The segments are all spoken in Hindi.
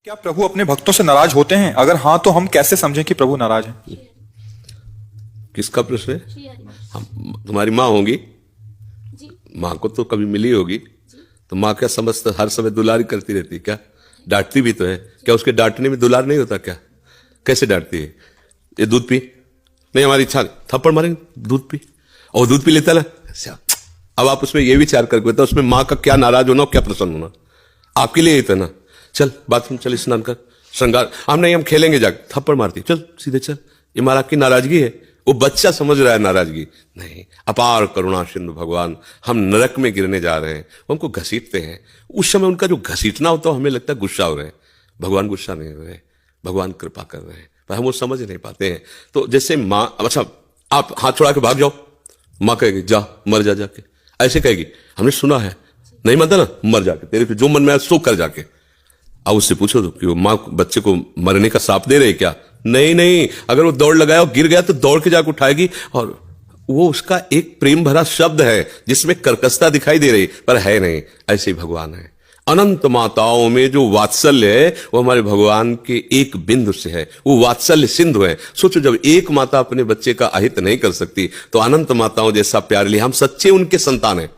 क्या प्रभु अपने भक्तों से नाराज होते हैं? अगर हाँ तो हम कैसे समझें कि प्रभु नाराज हैं? किसका प्रश्न है? हम तुम्हारी माँ होंगी, माँ को तो कभी मिली होगी, तो माँ क्या समझता हर समय दुलारी करती रहती क्या? डांटती भी तो है क्या? उसके डांटने में दुलार नहीं होता क्या? कैसे डांटती है? ये दूध पी, नहीं हमारी इच्छा नहीं, थप्पड़ मारेंगे, दूध पी, और दूध पी लेता ना। अब आप उसमें ये विचार करके बताओ उसमें माँ का क्या नाराज होना और क्या प्रसन्न होना? आपके लिए ही था ना। चल बाथरूम चल, स्नान कर, श्रृंगार, हम नहीं हम खेलेंगे, जाके थप्पड़ मारती, चल सीधे चल। ये मारा की नाराजगी है? वो बच्चा समझ रहा है नाराजगी नहीं। अपार करुणा सिंधु भगवान, हम नरक में गिरने जा रहे हैं, वो हमको घसीटते हैं। उस समय उनका जो घसीटना होता है हमें लगता है गुस्सा हो रहे हैं। भगवान गुस्सा नहीं हो रहे, भगवान कृपा कर रहे हैं, पर हम वो समझ नहीं पाते हैं। तो जैसे माँ, अच्छा आप हाथ छोड़ा के भाग जाओ, माँ कहेगी जा मर जा जाके, ऐसे कहेगी, हमने सुना है। नहीं मानता ना, मर जाके, तेरे पे जो मन में आए सो कर जाके। अब उससे पूछो तो कि वो माँ बच्चे को मरने का साप दे रहे क्या? नहीं नहीं, अगर वो दौड़ लगाया और गिर गया तो दौड़ के जाकर उठाएगी, और वो उसका एक प्रेम भरा शब्द है जिसमें कर्कशता दिखाई दे रही पर है नहीं। ऐसे ही भगवान है। अनंत माताओं में जो वात्सल्य है वो हमारे भगवान के एक बिंदु से है, वो वात्सल्य सिंधु है। सोचो जब एक माता अपने बच्चे का अहित नहीं कर सकती तो अनंत माताओं जैसा प्यार लिए हम सच्चे उनके संतान हैं।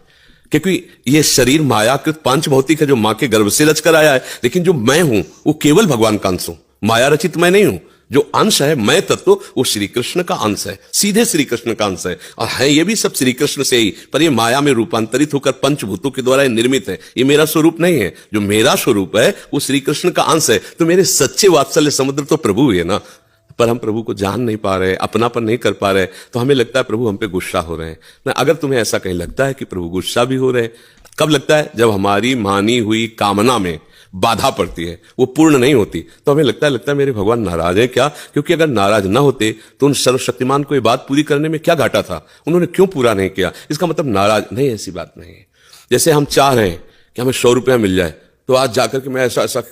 क्योंकि ये शरीर मायाकृत पांच भौतिक है जो मां के गर्भ से रच कर आया है, लेकिन जो मैं हूं वो केवल भगवान का अंश हूं, माया रचित मैं नहीं हूं। जो अंश है मैं तत्व वो श्री कृष्ण का अंश है, सीधे श्री कृष्ण का अंश है, और है ये भी सब श्री कृष्ण से ही, पर ये माया में रूपांतरित होकर पंचभूतों के द्वारा निर्मित है। ये मेरा स्वरूप नहीं है, जो मेरा स्वरूप है वो श्री कृष्ण का अंश है। तो मेरे सच्चे वात्सल्य समुद्र तो प्रभु ही है ना। पर हम प्रभु को जान नहीं पा रहे, अपनापन नहीं कर पा रहे, तो हमें लगता है प्रभु हम पे गुस्सा हो रहे हैं ना। अगर तुम्हें ऐसा कहीं लगता है कि प्रभु गुस्सा भी हो रहे हैं, कब लगता है? जब हमारी मानी हुई कामना में बाधा पड़ती है, वो पूर्ण नहीं होती, तो हमें लगता है मेरे भगवान नाराज है क्या? क्योंकि अगर नाराज ना होते तो उन सर्वशक्तिमान को ये बात पूरी करने में क्या घाटा था? उन्होंने क्यों पूरा नहीं किया? इसका मतलब नाराज नहीं, ऐसी बात नहीं है। जैसे हम चाह रहे हैं कि हमें 100 रुपया मिल जाए, तो आज जाकर के मैं ऐसा ऐसा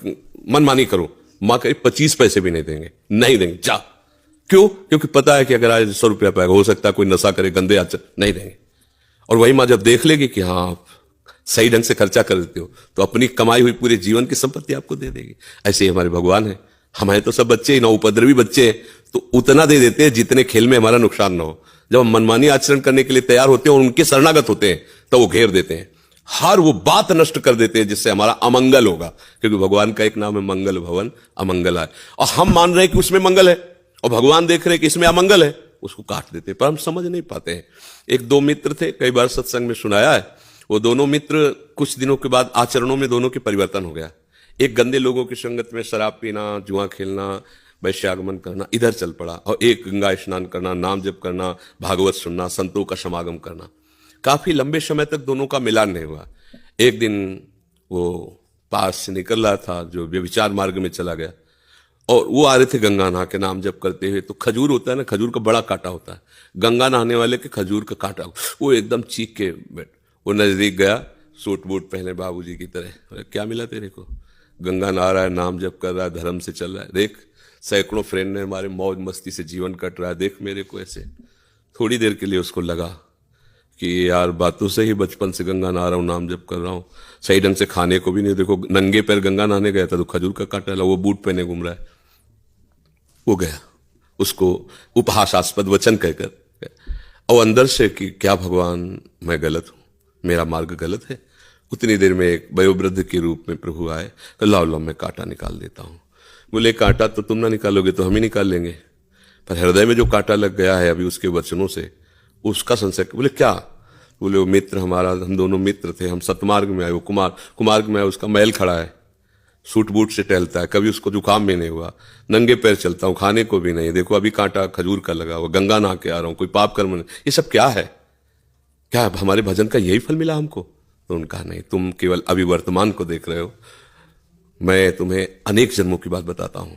मनमानी करूं, मां करीब 25 पैसे भी नहीं देंगे, नहीं देंगे, जा। क्यों? क्योंकि पता है कि अगर आज 100 रुपया पाएगा, हो सकता है कोई नशा करे, गंदे आचरण, नहीं देंगे। और वही मां जब देख लेगी कि हाँ आप सही ढंग से खर्चा कर देते हो, तो अपनी कमाई हुई पूरे जीवन की संपत्ति आपको दे देगी। ऐसे ही हमारे भगवान है। हमारे तो सब बच्चे ही ना, उपद्रवी बच्चे हैं, तो उतना दे देते हैं जितने खेल में हमारा नुकसान ना हो। जब हम मनमानी आचरण करने के लिए तैयार होते हैं और उनके शरणागत होते हैं, तो वो घेर देते हैं, हर वो बात नष्ट कर देते हैं जिससे हमारा अमंगल होगा। क्योंकि भगवान का एक नाम है मंगल भवन अमंगल है, और हम मान रहे हैं कि उसमें मंगल है, और भगवान देख रहे हैं कि इसमें अमंगल है, उसको काट देते हैं। पर हम समझ नहीं पाते हैं। एक दो मित्र थे, कई बार सत्संग में सुनाया है, वो दोनों मित्र कुछ दिनों के बाद आचरणों में दोनों के परिवर्तन हो गया। एक गंदे लोगों की संगत में शराब पीना, जुआ खेलना, वैश्यागमन करना, इधर चल पड़ा, और एक गंगा स्नान करना, नाम जप करना, भागवत सुनना, संतों का समागम करना। काफी लंबे समय तक दोनों का मिलान नहीं हुआ। एक दिन वो पास से निकल रहा था जो व्यभिचार मार्ग में चला गया, और वो आ रहे थे गंगा नहा के नाम जप करते हुए। तो खजूर होता है ना, खजूर का बड़ा कांटा होता है, गंगा नहाने वाले के खजूर का कांटा, वो एकदम चीख के बैठ, वो नजदीक गया, सूट बूट पहने बाबूजी की तरह, क्या मिला तेरे को? गंगा नहा रहा है, नाम जप कर रहा है, धर्म से चल रहा है, देख सैकड़ों फ्रेंड ने हमारे मौज मस्ती से जीवन कट रहा है, देख मेरे को ऐसे। थोड़ी देर के लिए उसको लगा कि यार बातों से ही बचपन से गंगा नहा रहा हूं, नाम जप कर रहा हूं, सही ढंग से खाने को भी नहीं, देखो नंगे पैर गंगा नहाने गया था तो खजूर का कांटा ला, वो बूट पहने घूम रहा है। वो गया, उसको उपहासास्पद वचन कहकर, और अंदर से कि क्या भगवान मैं गलत हूं, मेरा मार्ग गलत है। उतनी देर में एक वयोवृद्ध के रूप में प्रभु आए, लाओ लाओ मैं कांटा निकाल देता हूं। बोले कांटा तो तुम ना निकालोगे तो हम ही निकाल लेंगे, पर हृदय में जो कांटा लग गया है अभी उसके वचनों से, उसका संशय। बोले क्या? बोले वो मित्र हमारा, हम दोनों मित्र थे, हम सतमार्ग में आए, वो कुमार्ग में आए, उसका मैल खड़ा है, सूट बूट से टहलता है, कभी उसको जुकाम भी नहीं हुआ, नंगे पैर चलता हूं, खाने को भी नहीं, देखो अभी कांटा खजूर का लगा हुआ, गंगा नहा के आ रहा हूं, कोई पाप कर्म नहीं। ये सब क्या है? क्या हमारे भजन का यही फल मिला हमको? तो उनका नहीं, तुम केवल अभी वर्तमान को देख रहे हो, मैं तुम्हें अनेक जन्मों की बात बताता हूं।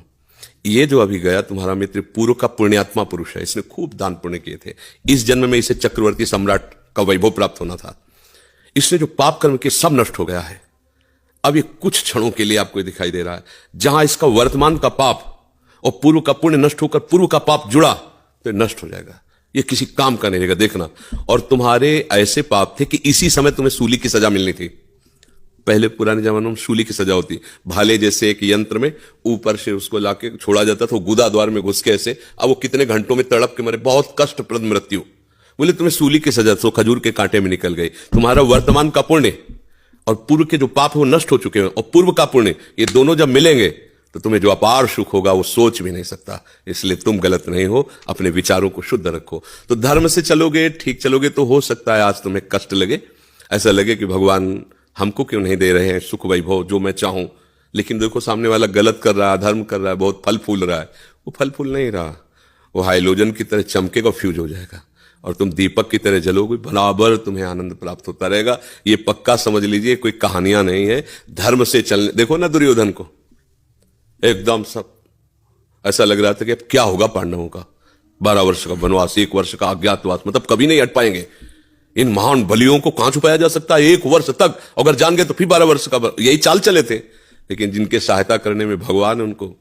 ये जो अभी गया तुम्हारा मित्र पूर्व का पुण्यात्मा पुरुष है, इसने खूब दान पुण्य किए थे, इस जन्म में इसे चक्रवर्ती सम्राट का वैभव प्राप्त होना था, इसने जो पाप कर्म किए सब नष्ट हो गया है। अब ये कुछ क्षणों के लिए आपको दिखाई दे रहा है, जहां इसका वर्तमान का पाप और पूर्व का पुण्य नष्ट होकर पूर्व का पाप जुड़ा तो नष्ट हो जाएगा, ये किसी काम का नहीं रहेगा, देखना। और तुम्हारे ऐसे पाप थे कि इसी समय तुम्हें सूली की सजा मिलनी थी, पहले पुराने जमानों में सूली की सजा होती, भाले जैसे एक यंत्र में ऊपर से उसको लाके छोड़ा जाता था, गुदा द्वार में घुस के ऐसे, अब वो कितने घंटों में तड़प के मरे, बहुत कष्टप्रद मृत्यु। बोले तुम्हें सूली की सजा, तो खजूर के कांटे में निकल गई। तुम्हारा वर्तमान का पुण्य और पूर्व के जो पाप है वो नष्ट हो चुके हैं, और पूर्व का पुण्य, ये दोनों जब मिलेंगे तो तुम्हें जो अपार सुख होगा वो सोच भी नहीं सकता। इसलिए तुम गलत नहीं हो, अपने विचारों को शुद्ध रखो। तो धर्म से चलोगे, ठीक चलोगे, तो हो सकता है आज तुम्हें कष्ट लगे, ऐसा लगे कि भगवान हमको क्यों नहीं दे रहे हैं सुख वैभव जो मैं चाहूं। लेकिन देखो सामने वाला गलत कर रहा है, अधर्म कर रहा है, बहुत फल फूल रहा है। वो फल फूल नहीं रहा, वो हाइलोजन की तरह चमकेगा, फ्यूज हो जाएगा, और तुम दीपक की तरह जलोगे, बराबर तुम्हें आनंद प्राप्त होता रहेगा। ये पक्का समझ लीजिए, कोई कहानियां नहीं है। धर्म से चलने, देखो ना दुर्योधन को, एकदम सब ऐसा लग रहा था कि अब क्या होगा पांडवों का, 12 वर्ष का वनवास, 1 वर्ष का अज्ञातवास, मतलब कभी नहीं हट पाएंगे। इन महान बलियों को कहां छुपाया जा सकता है 1 वर्ष तक, अगर जान गए तो फिर 12 वर्ष का, यही चाल चले थे। लेकिन जिनके सहायता करने में भगवान, उनको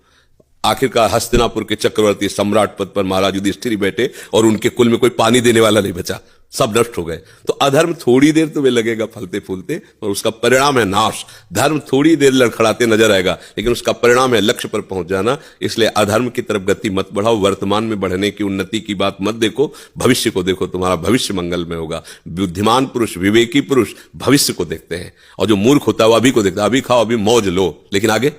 आखिरकार हस्तिनापुर के चक्रवर्ती सम्राट पद पर महाराज युधिष्ठिर बैठे, और उनके कुल में कोई पानी देने वाला नहीं बचा, सब नष्ट हो गए। तो अधर्म थोड़ी देर तुम्हें लगेगा फलते फूलते, और उसका परिणाम है नाश। धर्म थोड़ी देर लड़खड़ाते नजर आएगा, लेकिन उसका परिणाम है लक्ष्य पर पहुंच जाना। इसलिए अधर्म की तरफ गति मत बढ़ाओ, वर्तमान में बढ़ने की, उन्नति की बात मत देखो, भविष्य को देखो, तुम्हारा भविष्य मंगल में होगा। बुद्धिमान पुरुष, विवेकी पुरुष भविष्य को देखते हैं, और जो मूर्ख होता है वो अभी को देखता है, अभी खाओ, अभी मौज लो, लेकिन आगे।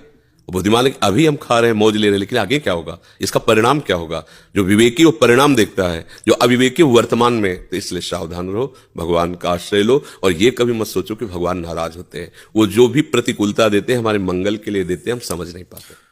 बुद्धिमान अभी हम खा रहे हैं, मौज ले रहे हैं, लेकिन आगे क्या होगा, इसका परिणाम क्या होगा। जो विवेकी वो परिणाम देखता है, जो अविवेकी वर्तमान में। तो इसलिए सावधान रहो, भगवान का आश्रय लो, और ये कभी मत सोचो कि भगवान नाराज होते हैं। वो जो भी प्रतिकूलता देते हैं हमारे मंगल के लिए देते हैं, हम समझ नहीं पाते।